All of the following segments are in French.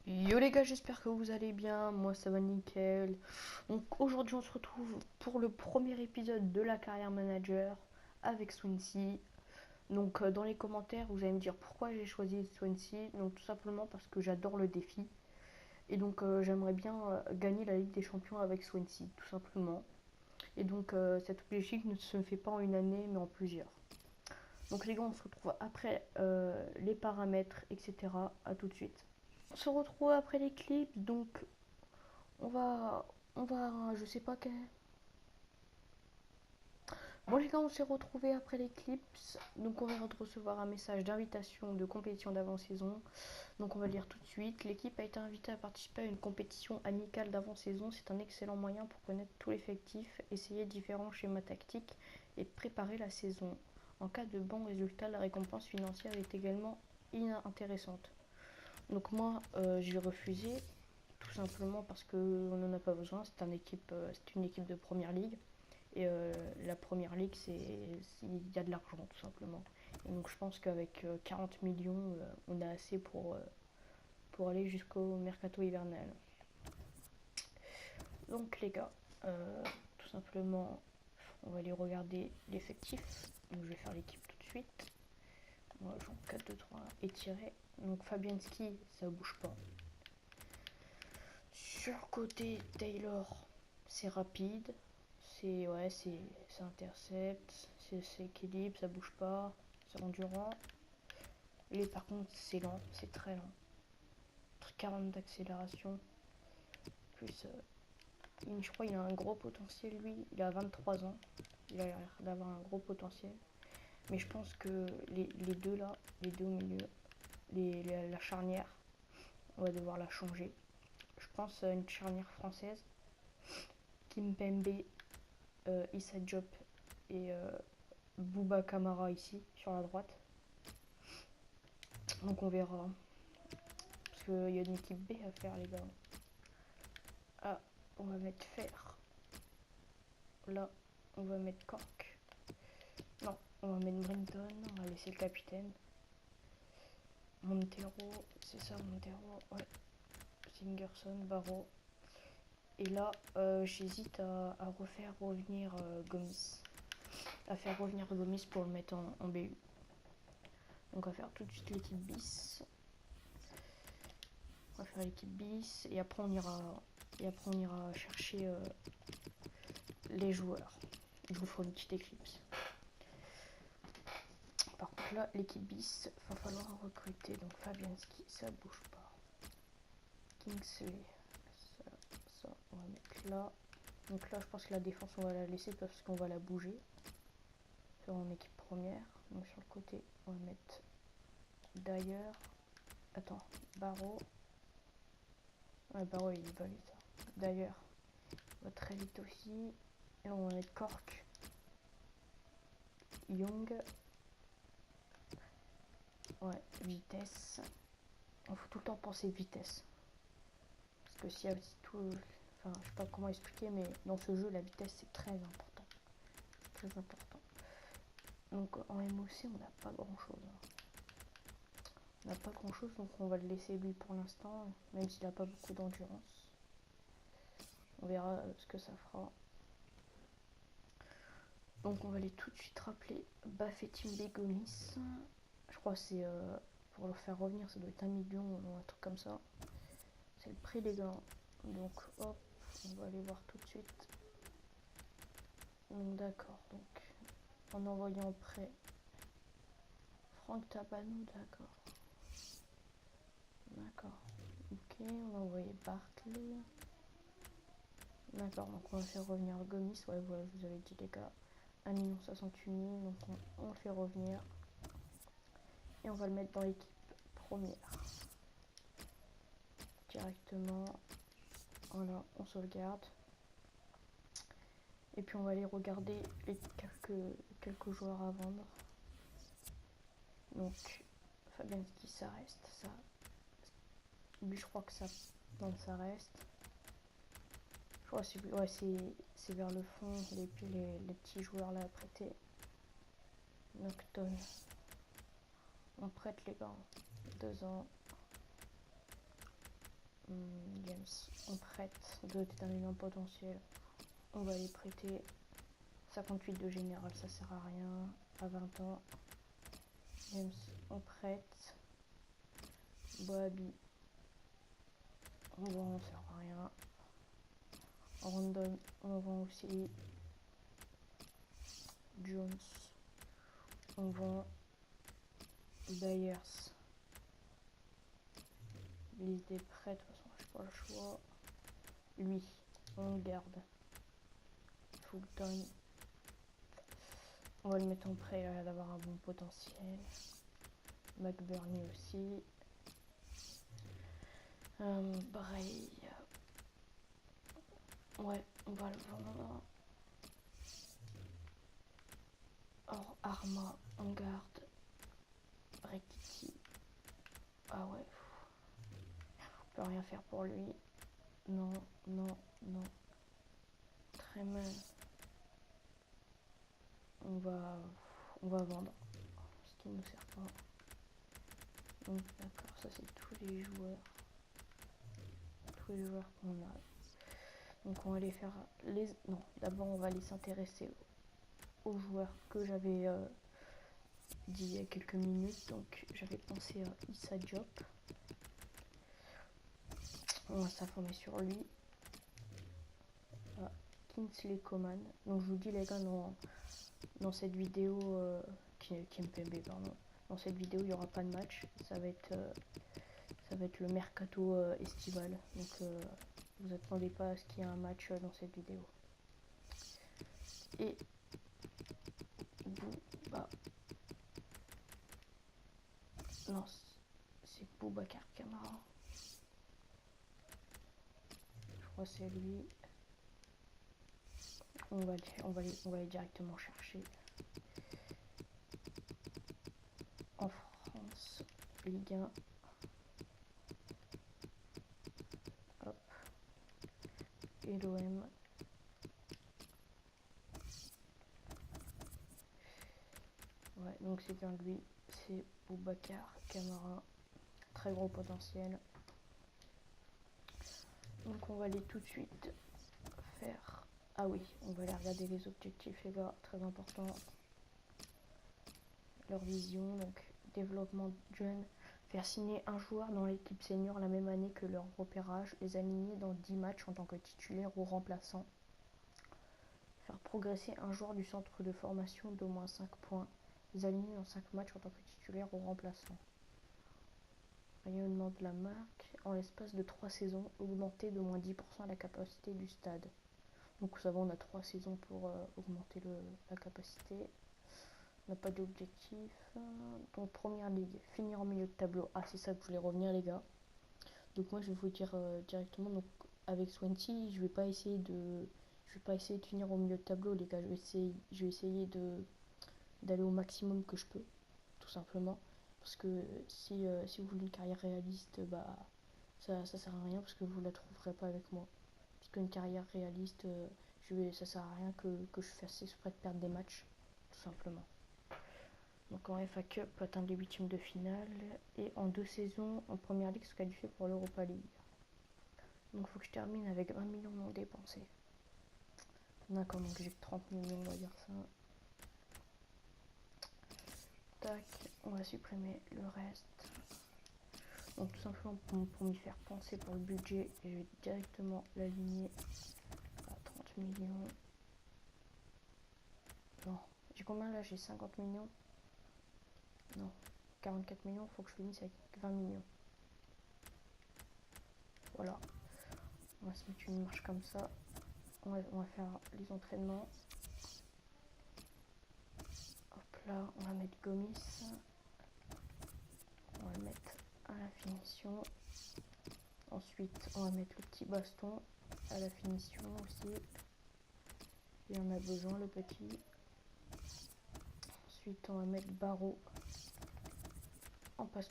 Yo les gars, j'espère que vous allez bien, moi ça va nickel. Donc aujourd'hui on se retrouve pour le premier épisode de la carrière manager avec Swansea. Donc dans les commentaires vous allez me dire pourquoi j'ai choisi Swansea. Donc tout simplement parce que j'adore le défi. Et donc j'aimerais bien gagner la Ligue des Champions avec Swansea, tout simplement. Et donc cet objectif ne se fait pas en une année mais en plusieurs. Donc les gars on se retrouve après les paramètres, etc. À tout de suite. On se retrouve après les clips, donc on va, je sais pas quel. Bon les gars, on s'est retrouvés après les clips, donc on vient de recevoir un message d'invitation de compétition d'avant-saison. Donc on va lire tout de suite. L'équipe a été invitée à participer à une compétition amicale d'avant-saison. C'est un excellent moyen pour connaître tout l'effectif, essayer différents schémas tactiques et préparer la saison. En cas de bons résultats, la récompense financière est également inintéressante. Donc moi, j'ai refusé tout simplement parce qu'on n'en a pas besoin. C'est une équipe de première ligue. Et la première ligue, il y a de l'argent tout simplement. Et donc je pense qu'avec 40 millions, on a assez pour aller jusqu'au mercato hivernal. Donc les gars, tout simplement, on va aller regarder l'effectif. Donc je vais faire l'équipe tout de suite. Moi, je joue 4-2-3 étiré. Donc Fabianski, ça bouge pas. Sur côté Taylor, c'est rapide, c'est intercept, c'est équilibre, ça bouge pas, c'est endurant. Et par contre c'est lent, c'est très lent. 40 d'accélération, plus je crois qu'il a un gros potentiel lui, il a 23 ans, il a l'air d'avoir un gros potentiel. Mais je pense que les deux là, les deux au milieu, la charnière, on va devoir la changer. Je pense à une charnière française, Kimpembe, Issa Diop et Bouba Kamara ici sur la droite. Donc on verra. Parce qu'il y a une équipe B à faire les gars. Ah, on va mettre Fer. Là, on va mettre Cork. Non, on va mettre Brenton. On va laisser le capitaine. Montero, c'est ça Montero. Ouais. Singerson, Barreau. Et là, j'hésite à refaire revenir Gomis. À faire revenir Gomis pour le mettre en BU. Donc on va faire tout de suite l'équipe bis. On va faire l'équipe bis et après on ira chercher les joueurs. Je vous ferai une petite éclipse. Par contre là l'équipe bis, va falloir recruter. Donc Fabianski, ça bouge pas. Kingsley, ça on va mettre là. Donc là je pense que la défense on va la laisser parce qu'on va la bouger. Faire en équipe première. Donc sur le côté on va mettre d'ailleurs. Attends, Barreau. Ouais, Barreau il va vite. D'ailleurs, va très vite aussi. Et on va mettre Cork, Young. Ouais, vitesse. Il faut tout le temps penser vitesse. Parce que s'il y a tout. Enfin, je sais pas comment expliquer, mais dans ce jeu, la vitesse c'est très important. Très important. Donc en MOC, on n'a pas grand chose. On n'a pas grand chose, donc on va le laisser lui pour l'instant, même s'il n'a pas beaucoup d'endurance. On verra ce que ça fera. Donc on va aller tout de suite rappeler Bafetim Begomis. Je crois que c'est pour le faire revenir, ça doit être 1 million ou un truc comme ça. C'est le prix des gars. Donc hop, on va aller voir tout de suite. Donc d'accord, donc en envoyant prêt Franck Tabanou, d'accord. D'accord. Ok, on va envoyer Bartley. D'accord, donc on va faire revenir Gomis. Ouais, voilà, je vous avais dit les gars. 1 068 000, donc on le fait revenir. Et on va le mettre dans l'équipe première. Directement. Voilà, on sauvegarde. Et puis on va aller regarder les quelques joueurs à vendre. Donc Fabianski ça reste, ça. Lui je crois que ça. Donc ça reste. Je crois que ouais, c'est vers le fond, les petits joueurs là à prêter. Nocton. On prête les gars. 2 ans. James, on prête de déterminant potentiel. On va les prêter. 58 de général, ça sert à rien. À 20 ans. James, on prête. Boabi, on vend, ça sert à rien. Random, on vend aussi. Jones, on vend. Byers, liste des prêts, de toute façon j'ai pas le choix. Lui, on le garde. Fulton, on va le mettre en prêt, il a l'air d'avoir un bon potentiel. McBurney aussi. Bray, ouais, on va le vendre. Or, Arma, on garde. Rekiki, ah ouais, on peut rien faire pour lui. Non, non, non. Très mal. On va vendre. Ce qui ne nous sert pas. Donc d'accord, ça c'est tous les joueurs. Tous les joueurs qu'on a. Donc on va les faire les. Non, d'abord on va aller s'intéresser aux joueurs que j'avais dit il y a quelques minutes. Donc j'avais pensé à Issa Diop. On va s'informer sur lui. Kingsley Coman. Donc je vous dis les gars, dans cette vidéo Kimpembe, pardon. Dans cette vidéo il n'y aura pas de match. Ça va être le mercato estival. Donc vous attendez pas à ce qu'il y ait un match dans cette vidéo. Et Bouba. Non, c'est Boubacar Kamara. Je crois que c'est lui. On va aller directement chercher. En France, Ligue 1. Hop. Et l'OM. Ouais, donc c'est bien lui. C'est Boubacar Kamara. Très gros potentiel. Donc on va aller tout de suite faire. Ah oui, on va aller regarder les objectifs les gars, très important. Leur vision, donc développement jeune, faire signer un joueur dans l'équipe senior la même année que leur repérage, les aligner dans 10 matchs en tant que titulaire ou remplaçant. Faire progresser un joueur du centre de formation d'au moins 5 points, les aligner dans 5 matchs en tant que titulaire ou remplaçant. Rayonnement de la marque, en l'espace de 3 saisons, augmenter de moins 10% la capacité du stade. Donc ça va, on a 3 saisons pour augmenter la capacité. On n'a pas d'objectif. Donc première ligue, finir en milieu de tableau. Ah c'est ça que je voulais revenir les gars. Donc moi je vais vous dire directement, donc avec Swansea, je vais pas essayer de finir au milieu de tableau les gars. Je vais essayer d'aller au maximum que je peux, tout simplement. Parce que si vous voulez une carrière réaliste, bah ça sert à rien parce que vous la trouverez pas avec moi. Parce qu'une carrière réaliste, ça sert à rien que je fasse exprès de perdre des matchs, tout simplement. Donc en FA Cup, atteindre les huitièmes de finale. Et en 2 saisons, en première ligue, se qualifier pour l'Europa League. Donc il faut que je termine avec 20 millions non dépensés. D'accord, donc j'ai 30 millions, on va dire ça. Tac, on va supprimer le reste. Donc tout simplement pour m'y faire penser pour le budget, je vais directement l'aligner à 30 millions. Non, j'ai combien là? J'ai 50 millions. Non, 44 millions, faut que je finisse avec 20 millions. Voilà. On va se mettre une marche comme ça. On va faire les entraînements. Hop là, on va mettre Gomis. On va le mettre à la finition. Ensuite, on va mettre le petit baston à la finition aussi. Et on a besoin le petit. Ensuite, on va mettre barreau. On passe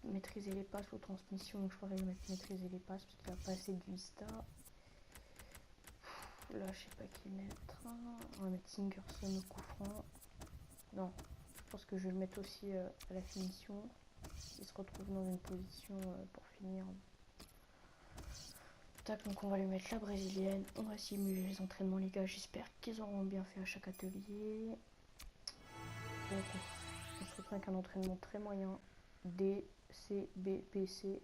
maîtriser les passes aux transmissions. Je crois que je vais mettre maîtriser les passes parce qu'il n'y a pas assez de vista. Là, je sais pas qui mettre. On va mettre Singerson au coup franc. Non, je pense que je vais le mettre aussi à la finition. Il se retrouve dans une position pour finir. Tac, donc on va lui mettre la brésilienne. On va simuler les entraînements, les gars. J'espère qu'ils auront bien fait à chaque atelier. Donc on se retrouve avec un entraînement très moyen. D, C, B, P, C.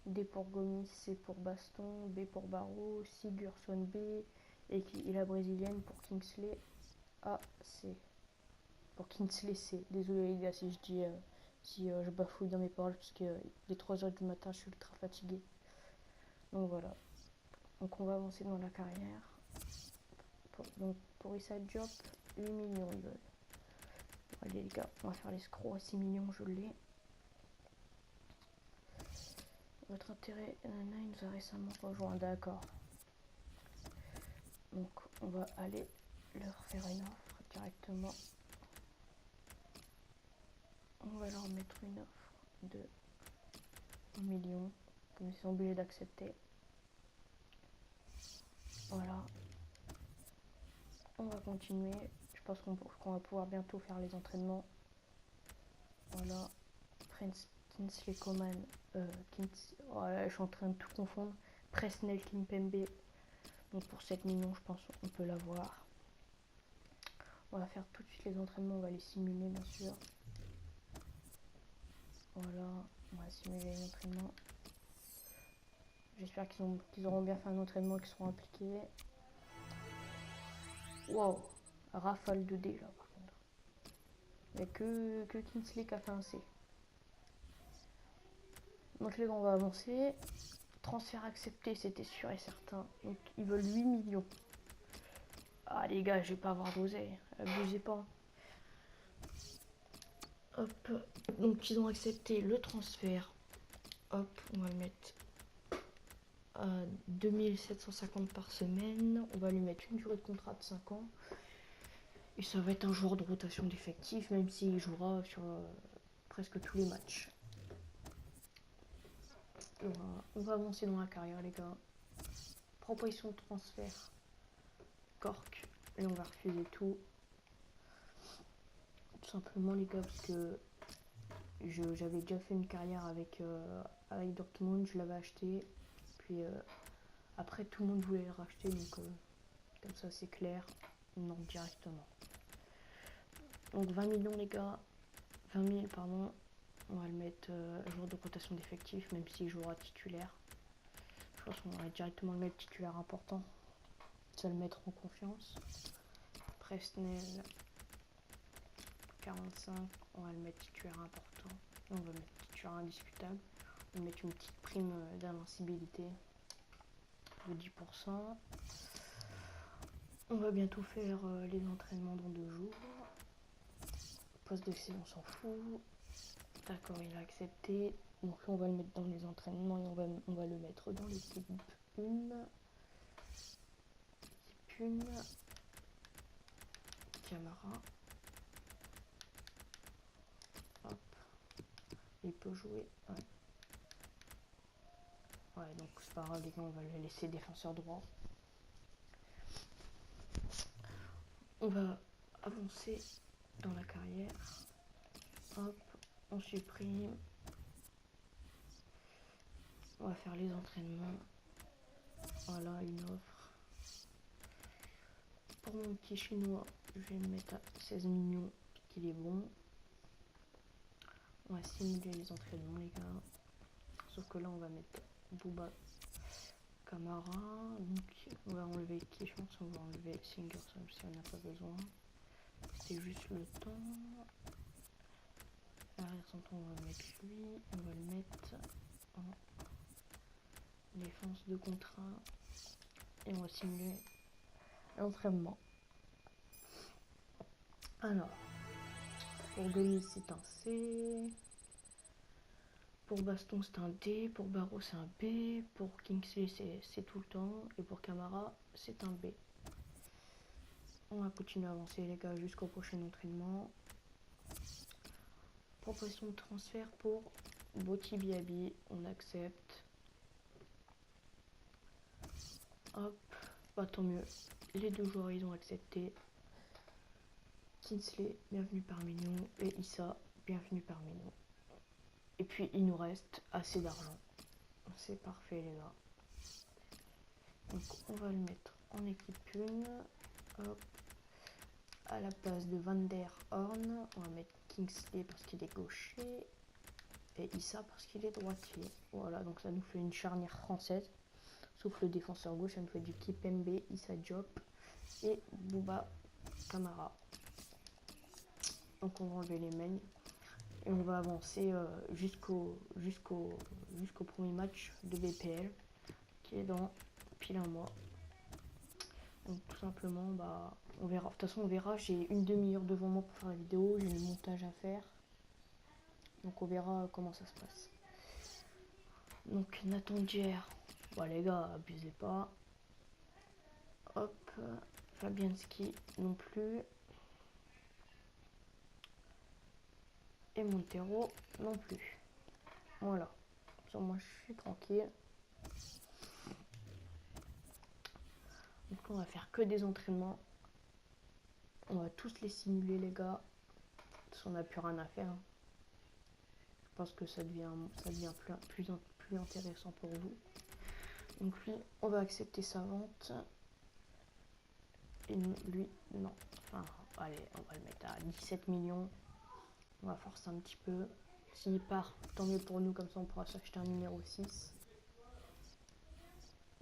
D pour Gomis, C pour Baston, B pour Barreau, Sigurdsson B et la brésilienne pour Kingsley A, C. Pour Kingsley C. Désolé les gars si je dis si je bafouille dans mes paroles parce que les 3h du matin je suis ultra fatigué. Donc voilà. Donc on va avancer dans la carrière. Donc pour Issa Diop, 8 millions ils veulent. Allez les gars, on va faire l'escroc à 6 millions, je l'ai. Votre intérêt, il nous a récemment rejoint, d'accord. Donc on va aller leur faire une offre directement. On va leur mettre une offre de 1 million, comme ils sont obligés d'accepter. Voilà. On va continuer. Je pense qu'on va pouvoir bientôt faire les entraînements. Voilà. Prince Kingsley Coman. Voilà, je suis en train de tout confondre. Presnel Kimpembe. Donc pour 7 millions, je pense qu'on peut l'avoir. On va faire tout de suite les entraînements. On va les simuler, bien sûr. Voilà. On va simuler les entraînements. J'espère qu'ils auront bien fait un entraînement et qu'ils seront impliqués. Wow, rafale de dés là par contre. Il n'y a que Kingsley qui a fait un C. Donc les gars, on va avancer. Transfert accepté, c'était sûr et certain. Donc ils veulent 8 millions. Ah les gars, je vais pas avoir d'oseille. Abusez pas. Hop. Donc ils ont accepté le transfert. Hop, on va le mettre à 2750 par semaine. On va lui mettre une durée de contrat de 5 ans. Et ça va être un joueur de rotation d'effectifs, même s'il jouera sur presque tous les matchs. On va avancer dans la carrière, les gars. Proposition de transfert. Cork. Et on va refuser tout. Tout simplement, les gars, parce que j'avais déjà fait une carrière avec Dortmund. Je l'avais acheté. Puis après, tout le monde voulait le racheter. Donc, comme ça, c'est clair. Non, directement. Donc, 20 millions, les gars. 20 000, pardon. On va le mettre jour de rotation d'effectifs, même s'il jouera titulaire. Je pense qu'on va directement le mettre titulaire important. Ça le mettre en confiance. Presnel 45, on va le mettre titulaire important. Et on va mettre titulaire indiscutable. On va mettre une petite prime d'invincibilité de 10%. On va bientôt faire les entraînements dans 2 jours. Poste d'essai, on s'en fout. D'accord, il a accepté. Donc là, on va le mettre dans les entraînements et on va le mettre dans l'équipe 1. Équipe 1. Camara. Hop. Il peut jouer. Ouais. Ouais, donc c'est pas grave, les gars, on va le laisser défenseur droit. On va avancer dans la carrière. Hop, on supprime. On va faire les entraînements. Voilà, une offre. Pour mon petit chinois, je vais le mettre à 16 millions, qu'il est bon. On va simuler les entraînements, les gars. Sauf que là, on va mettre Bouba Camara. Donc, on va enlever qui, je pense on va enlever Sigurdsson si on n'a pas besoin. C'est juste le temps. Arrière son temps, on va mettre lui. On va le mettre en défense de contrat. Et on va simuler l'entraînement. Alors, pour Gomis, c'est un C. Pour Baston, c'est un D. Pour Barreau, c'est un B. Pour Kingsley, c'est tout le temps. Et pour Camara, c'est un B. On va continuer à avancer, les gars, jusqu'au prochain entraînement. Proposition de transfert pour Boti Biabi. On accepte. Hop. Bah, tant mieux. Les 2 joueurs, ils ont accepté. Kingsley, bienvenue parmi nous. Et Issa, bienvenue parmi nous. Et puis, il nous reste assez d'argent. C'est parfait, les gars. Donc on va le mettre en équipe 1. Hop. À la place de Van der Horn, on va mettre Kingsley parce qu'il est gaucher et Issa parce qu'il est droitier. Voilà, donc ça nous fait une charnière française. Sauf le défenseur gauche, ça nous fait du Kipembe, Issa Diop et Bouba Kamara. Donc on va enlever les mains et on va avancer jusqu'au premier match de BPL qui est dans pile un mois. Donc tout simplement, bah, on verra. De toute façon, on verra. J'ai une demi-heure devant moi pour faire la vidéo. J'ai le montage à faire. Donc on verra comment ça se passe. Donc Nathan Djer. Bon les gars, abusez pas. Hop. Fabianski non plus. Et Montero non plus. Voilà. Sur moi je suis tranquille. Donc on va faire que des entraînements. On va tous les simuler les gars. Parce qu'on n'a plus rien à faire. Je pense que ça devient plus intéressant pour vous. Donc lui, on va accepter sa vente. Et lui, non. Enfin, allez, on va le mettre à 17 millions. On va forcer un petit peu. S'il part, tant mieux pour nous, comme ça on pourra s'acheter un numéro 6.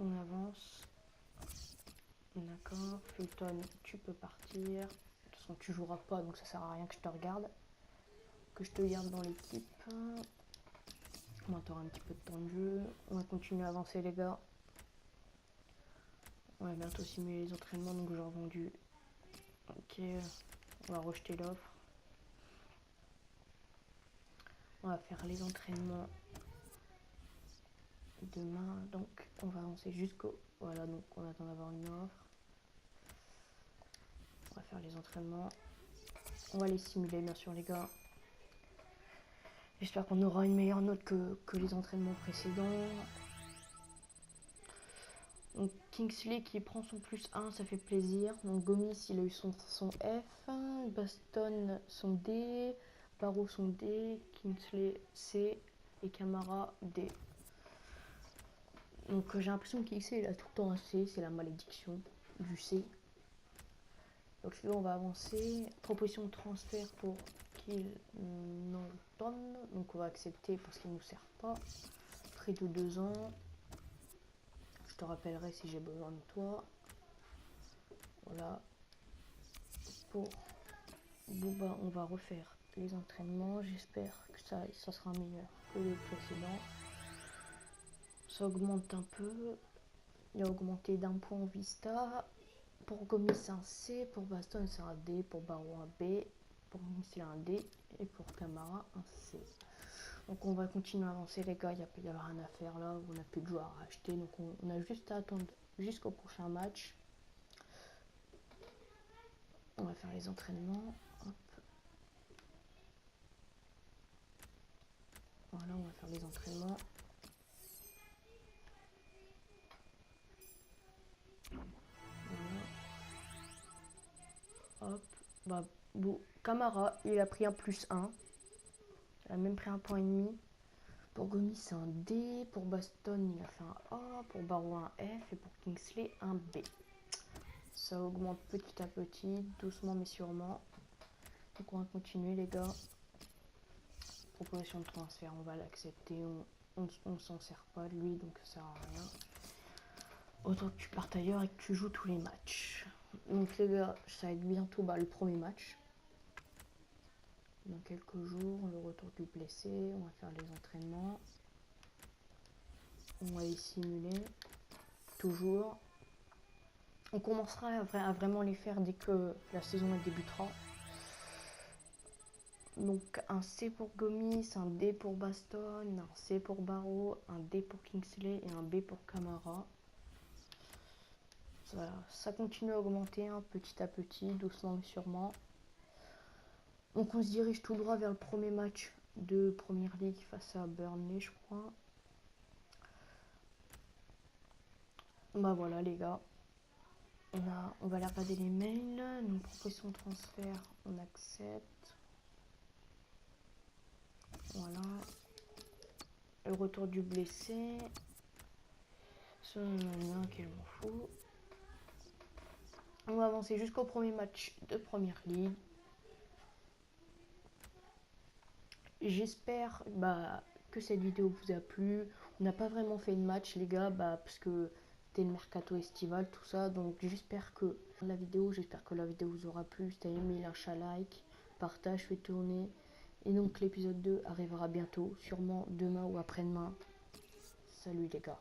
On avance. D'accord. Fulton, tu peux partir. De toute façon, tu joueras pas, donc ça sert à rien que je te regarde. Que je te garde dans l'équipe. On va avoir un petit peu de temps de jeu. On va continuer à avancer les gars. On va bientôt simuler les entraînements, donc j'ai revendu. Ok, on va rejeter l'offre. On va faire les entraînements demain, donc on va avancer jusqu'au... Voilà, donc on attend d'avoir une offre. On va faire les entraînements. On va les simuler bien sûr les gars. J'espère qu'on aura une meilleure note que les entraînements précédents. Donc Kingsley qui prend son +1, ça fait plaisir. Donc Gomis il a eu son F, Baston son D, Barrow son D, Kingsley C et Kamara D. Donc j'ai l'impression que Kingsley il a tout le temps un C, c'est la malédiction du C. Donc là on va avancer. Proposition de transfert pour Kilnanton. Donc on va accepter parce qu'il ne nous sert pas. Près de 2 ans. Je te rappellerai si j'ai besoin de toi. Voilà. Pour Bouba, on va refaire les entraînements. J'espère que ça sera meilleur que le précédent. Ça augmente un peu. Il a augmenté d'un point en Vista. Pour Gomis c'est un C. Pour Baston c'est un D. Pour Barrow un B. Pour Gomis c'est un D. Et pour Kamara un C. Donc on va continuer à avancer les gars. Il n'y a rien à faire là. On n'a plus de joueurs à acheter. Donc on a juste à attendre jusqu'au prochain match. On va faire les entraînements. Hop. Voilà, on va faire les entraînements. Voilà. Hop. Bah, bon. Kamara, il a pris un +1. Il a même pris un point et demi. Pour Gomis, c'est un D. Pour Baston, il a fait un A. Pour Barrow, un F. Et pour Kingsley, un B. Ça augmente petit à petit, doucement mais sûrement. Donc on va continuer les gars. Proposition de transfert, on va l'accepter. On s'en sert pas de lui, donc ça sert à rien. Autant que tu partes ailleurs et que tu joues tous les matchs. Donc les gars, ça va être bientôt le premier match. Dans quelques jours, le retour du blessé. On va faire les entraînements. On va les simuler. Toujours. On commencera à vraiment les faire dès que la saison débutera. Donc un C pour Gomis, un D pour Baston, un C pour Barrow, un D pour Kingsley et un B pour Kamara. Ça continue à augmenter petit à petit, doucement mais sûrement. Donc on se dirige tout droit vers le premier match de Première Ligue face à Burnley je crois. Bah voilà les gars. On va aller regarder les mails. Donc proposition de transfert, on accepte. Voilà. Le retour du blessé. Quel m'en fout. On va avancer jusqu'au premier match de Première Ligue. J'espère que cette vidéo vous a plu. On n'a pas vraiment fait de match les gars, parce que c'était le mercato estival, tout ça. Donc j'espère que la vidéo vous aura plu. Si t'as aimé, lâche un like, partage, fais tourner. Et donc l'épisode 2 arrivera bientôt, sûrement demain ou après-demain. Salut les gars.